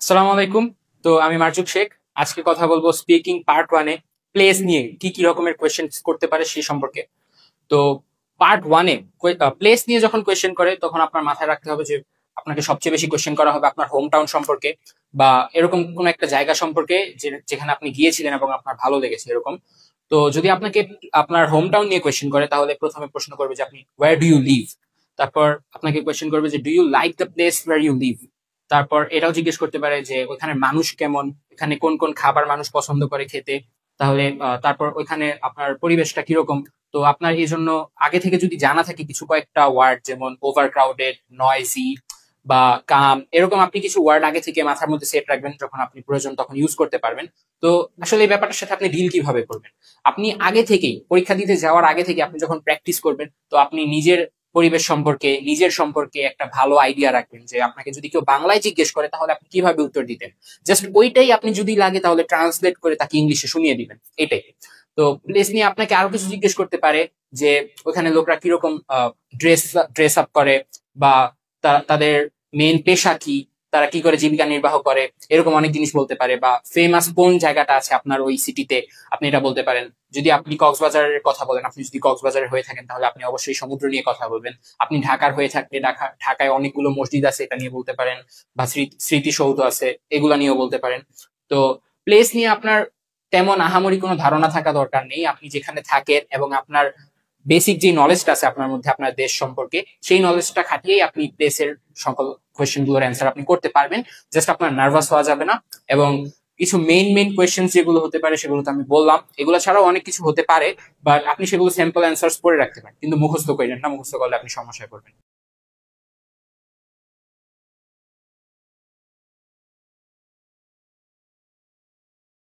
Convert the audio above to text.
আসসালামু আলাইকুম। তো আমি মার্জুক শেখ। আজকে কথা বলবো স্পিকিং পার্ট 1 এ প্লেস নিয়ে কি কি রকমের কোয়েশ্চেন করতে পারে সেই সম্পর্কে। তো পার্ট 1 এ প্লেস নিয়ে যখন কোয়েশ্চেন করে তখন আপনার মাথায় রাখতে হবে যে আপনাকে সবচেয়ে বেশি কোয়েশ্চেন করা হবে আপনার হোম টাউন সম্পর্কে বা এরকম কোন একটা জায়গা সম্পর্কে যেখানে আপনি গিয়েছিলেন এবং আপনার ভালো লেগেছে এরকম। তো যদি আপনাকে আপনার হোম টাউন নিয়ে কোয়েশ্চেন করে তাহলে প্রথমে প্রশ্ন করবে যে আপনি ওয়্যার ডু ইউ লিভ। তারপর আপনাকে কোয়েশ্চেন করবে যে do you like the place where you live. তারপর এটাও জিজ্ঞেস করতে পারে যে ওইখানে মানুষ কেমন, এখানে কোন কোন খাবার মানুষ পছন্দ করে খেতে। তাহলে তারপর ওইখানে আপনার পরিবেশটা কিরকম। তো আপনার এই জন্য আগে থেকে যদি জানা থাকে কিছু কয়েকটা ওয়ার্ড যেমন ওভার ক্রাউডেড, নয়েজি বা কাম, এরকম আপনি কিছু ওয়ার্ড আগে থেকে মাথার মধ্যে সেট রাখবেন, যখন আপনি প্রয়োজন তখন ইউজ করতে পারবেন। তো আসলে এই ব্যাপারটার সাথে আপনি ডিল কিভাবে করবেন, আপনি আগে থেকেই পরীক্ষা দিতে যাওয়ার আগে থেকে আপনি যখন প্র্যাকটিস করবেন তো আপনি নিজের পরিবেশ সম্পর্কে নিজের সম্পর্কে একটা ভালো আইডিয়া রাখবেন যে আপনাকে যদি কেউ বাংলায় জিজ্ঞেস করে তাহলে আপনি কিভাবে উত্তর দিতেন। জাস্ট ওইটাই আপনি যদি লাগে তাহলে ট্রান্সলেট করে তাকে ইংলিশে শুনিয়ে দিবেন, এটাই। তো প্লেস নিয়ে আপনাকে আরো কিছু জিজ্ঞেস করতে পারে যে ওখানে লোকরা কিরকম ড্রেস ড্রেস আপ করে বা তাদের মেন পেশা কি, তারা কি করে জীবিকা নির্বাহ করে, এরকম অনেক জিনিস বলতে পারে। বা ফেমাস কোন জায়গাটা আছে আপনার ওই সিটিতে, আপনি এটা বলতে পারেন। যদি আপনি কক্সবাজারের কথা বলেন, আপনি যদি কক্সবাজারের হয়ে থাকেন তাহলে আপনি অবশ্যই সমুদ্র নিয়ে কথা বলবেন। আপনি ঢাকার হয়ে থাকলে ঢাকায় অনেকগুলো মসজিদ আছে এটা নিয়ে বলতে পারেন, বা স্মৃতিসৌধ আছে এগুলা নিয়েও বলতে পারেন। তো প্লেস নিয়ে আপনার তেমন আহামরি কোনো ধারণা থাকা দরকার নেই। আপনি যেখানে থাকেন এবং আপনার বেসিক যে নলেজটা আছে আপনার মধ্যে আপনার দেশ সম্পর্কে, সেই নলেজটা খাটিয়েই আপনি প্লেসের সকল কোয়েশ্চেন গুলোর অ্যান্সার আপনি করতে পারবেন। জাস্ট আপনার নার্ভাস হওয়া যাবে না। এবং কিছু মেইন মেইন কোয়েশ্চেন যেগুলো হতে পারে সেগুলো তো আমি বললাম, এগুলো ছাড়াও অনেক কিছু হতে পারে। বাট আপনি সেগুলো স্যাম্পল অ্যান্সার্স করে রাখতে পারেন, কিন্তু মুখস্থ করেন না, মুখস্থ করলে আপনি সমস্যায় পড়বেন।